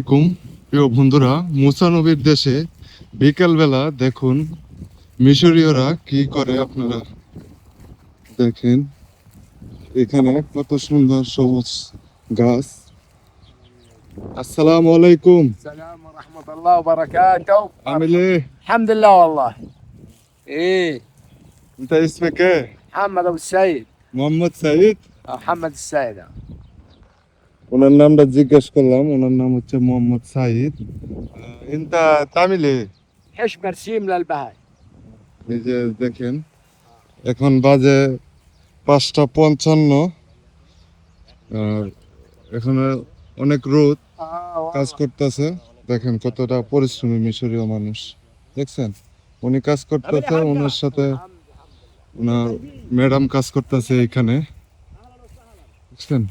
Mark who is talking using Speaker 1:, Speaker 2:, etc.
Speaker 1: আসসালামু আলাইকুম প্রিয় বন্ধুরা, মুসা নবীর দেশে বিকালবেলা দেখুন মিশরীয়রা কি করে আপনারা দেখেন। এখানে কত সুন্দর সবুজ গাছ। আসসালামু আলাইকুম।
Speaker 2: السلام ورحمة الله وبركاته.
Speaker 1: عامل ايه؟
Speaker 2: الحمد لله والله. ايه
Speaker 1: انت اسمك ايه؟
Speaker 2: محمد ابو السيد.
Speaker 1: মোহাম্মদ সাইদ।
Speaker 2: محمد السيد.
Speaker 1: ওনার নামটা জিজ্ঞেস করলাম, ওনার নাম হচ্ছে মোহাম্মদ সাইদ। انت تعمل ايه؟
Speaker 2: حش برسيم للبهاي.
Speaker 1: এই যে দেখেন এখন বাজে 5:55। আর এখানে অনেক রোদ, কাজ করতেছে। দেখেন কতটা পরিশ্রমী মিশরীয় মানুষ, দেখছেন? উনি কাজ করতেছে, ওনার সাথে ওনার ম্যাডাম কাজ করতেছে এখানে, বুঝছেন?